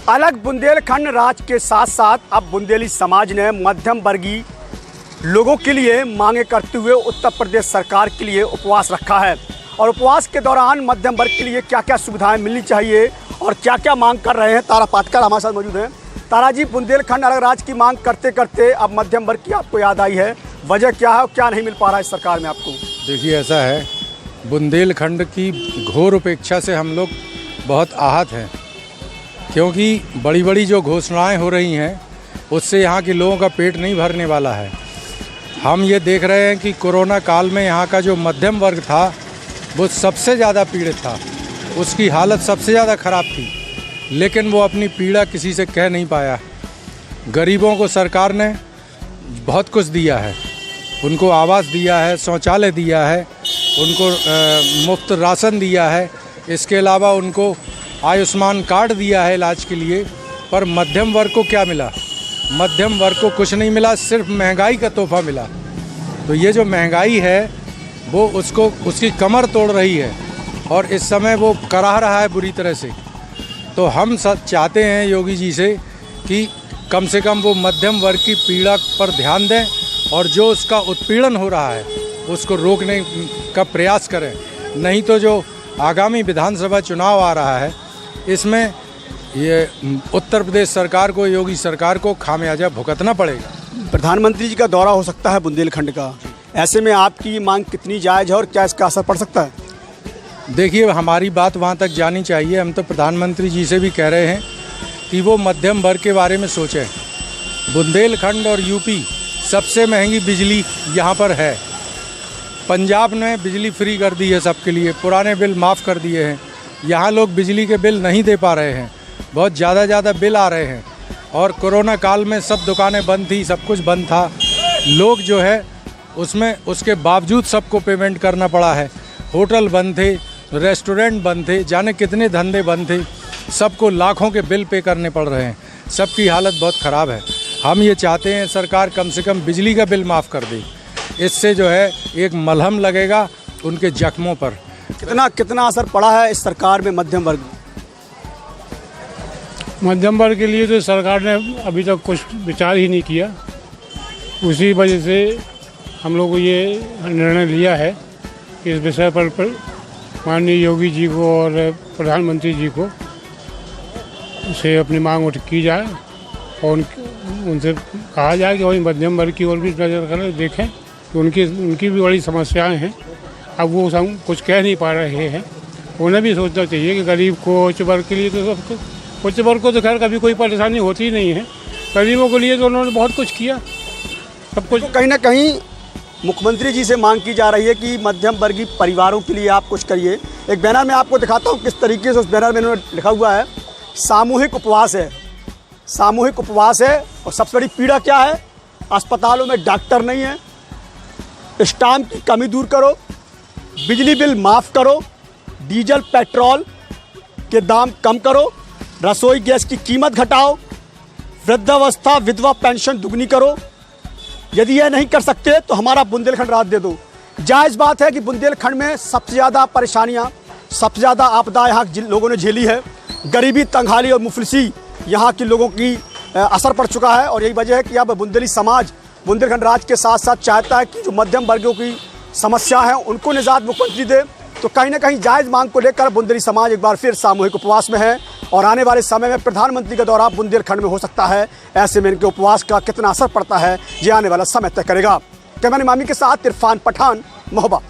अलग बुंदेलखंड राज्य के साथ साथ अब बुंदेली समाज ने मध्यम वर्गीय लोगों के लिए मांगे करते हुए उत्तर प्रदेश सरकार के लिए उपवास रखा है। और उपवास के दौरान मध्यम वर्ग के लिए क्या क्या सुविधाएं मिलनी चाहिए और क्या क्या मांग कर रहे हैं, तारा पाटकर हमारे साथ मौजूद हैं। तारा जी, बुंदेलखंड अलग राज्य की मांग करते करते अब मध्यम वर्ग की आपको याद आई है, वजह क्या है और क्या नहीं मिल पा रहा है इस सरकार में आपको? देखिए, ऐसा है, बुंदेलखंड की घोर उपेक्षा से हम लोग बहुत आहत हैं, क्योंकि बड़ी बड़ी जो घोषणाएं हो रही हैं उससे यहाँ के लोगों का पेट नहीं भरने वाला है। हम ये देख रहे हैं कि कोरोना काल में यहाँ का जो मध्यम वर्ग था वो सबसे ज़्यादा पीड़ित था, उसकी हालत सबसे ज़्यादा ख़राब थी, लेकिन वो अपनी पीड़ा किसी से कह नहीं पाया। गरीबों को सरकार ने बहुत कुछ दिया है, उनको आवास दिया है, शौचालय दिया है, उनको मुफ्त राशन दिया है, इसके अलावा उनको आयुष्मान कार्ड दिया है इलाज के लिए। पर मध्यम वर्ग को क्या मिला? मध्यम वर्ग को कुछ नहीं मिला, सिर्फ महंगाई का तोहफा मिला। तो ये जो महंगाई है वो उसकी कमर तोड़ रही है और इस समय वो कराह रहा है बुरी तरह से। तो हम सब चाहते हैं योगी जी से कि कम से कम वो मध्यम वर्ग की पीड़ा पर ध्यान दें और जो उसका उत्पीड़न हो रहा है उसको रोकने का प्रयास करें। नहीं तो जो आगामी विधानसभा चुनाव आ रहा है इसमें ये उत्तर प्रदेश सरकार को, योगी सरकार को खामियाजा भुगतना पड़ेगा। प्रधानमंत्री जी का दौरा हो सकता है बुंदेलखंड का, ऐसे में आपकी मांग कितनी जायज़ है और क्या इसका असर पड़ सकता है? देखिए, हमारी बात वहाँ तक जानी चाहिए। हम तो प्रधानमंत्री जी से भी कह रहे हैं कि वो मध्यम वर्ग के बारे में सोचें। बुंदेलखंड और यूपी सबसे महंगी बिजली यहाँ पर है। पंजाब ने बिजली फ्री कर दी है सबके लिए, पुराने बिल माफ़ कर दिए हैं। यहाँ लोग बिजली के बिल नहीं दे पा रहे हैं, बहुत ज़्यादा बिल आ रहे हैं। और कोरोना काल में सब दुकानें बंद थी, सब कुछ बंद था। लोग जो है उसके बावजूद सबको पेमेंट करना पड़ा है। होटल बंद थे, रेस्टोरेंट बंद थे, जाने कितने धंधे बंद थे, सबको लाखों के बिल पे करने पड़ रहे हैं। सबकी हालत बहुत ख़राब है। हम ये चाहते हैं सरकार कम से कम बिजली का बिल माफ़ कर दे, इससे जो है एक मलहम लगेगा उनके जख्मों पर। कितना असर पड़ा है इस सरकार में मध्यम वर्ग? मध्यम वर्ग के लिए तो सरकार ने अभी तक कुछ विचार ही नहीं किया। उसी वजह से हम लोग को ये निर्णय लिया है कि इस विषय पर माननीय योगी जी को और प्रधानमंत्री जी को से अपनी मांग उठ की जाए और उनसे कहा जाए कि वही मध्यम वर्ग की ओर भी नज़र करें, देखें कि उनकी भी बड़ी समस्याएं हैं। अब वो कुछ कह नहीं पा रहे हैं, उन्हें भी सोचना चाहिए कि गरीब को, उच्च वर्ग के लिए तो सबको, उच्च वर्ग को तो खैर कभी कोई परेशानी होती ही नहीं है, गरीबों के लिए तो उन्होंने बहुत कुछ किया, सब कुछ। तो कहीं ना कहीं मुख्यमंत्री जी से मांग की जा रही है कि मध्यम वर्गीय परिवारों के लिए आप कुछ करिए। एक बैनर में आपको दिखाता हूँ किस तरीके से उस बैनर में इन्होंने लिखा हुआ है, सामूहिक उपवास है। सामूहिक उपवास है और सबसे बड़ी पीड़ा क्या है? अस्पतालों में डॉक्टर नहीं है, स्टाम्प की कमी दूर करो, बिजली बिल माफ़ करो, डीजल पेट्रोल के दाम कम करो, रसोई गैस की कीमत घटाओ, वृद्धावस्था विधवा पेंशन दुगनी करो। यदि यह नहीं कर सकते तो हमारा बुंदेलखंड राज्य दे दो। जायज़ बात है कि बुंदेलखंड में सबसे ज़्यादा परेशानियाँ, सबसे ज़्यादा आपदा यहाँ लोगों ने झेली है। गरीबी, तंगहाली और मुफलिसी यहाँ के लोगों की असर पड़ चुका है और यही वजह है कि अब बुंदेली समाज बुंदेलखंड राज्य के साथ साथ चाहता है कि जो मध्यम वर्गों की समस्या है उनको निजात मुख्यमंत्री दे। तो कहीं ना कहीं जायज़ मांग को लेकर बुंदेली समाज एक बार फिर सामूहिक उपवास में है और आने वाले समय में प्रधानमंत्री का दौरा बुंदेलखंड में हो सकता है। ऐसे में इनके उपवास का कितना असर पड़ता है ये आने वाला समय तय करेगा। कैमरामैन मामी के साथ इरफान पठान, महोबा।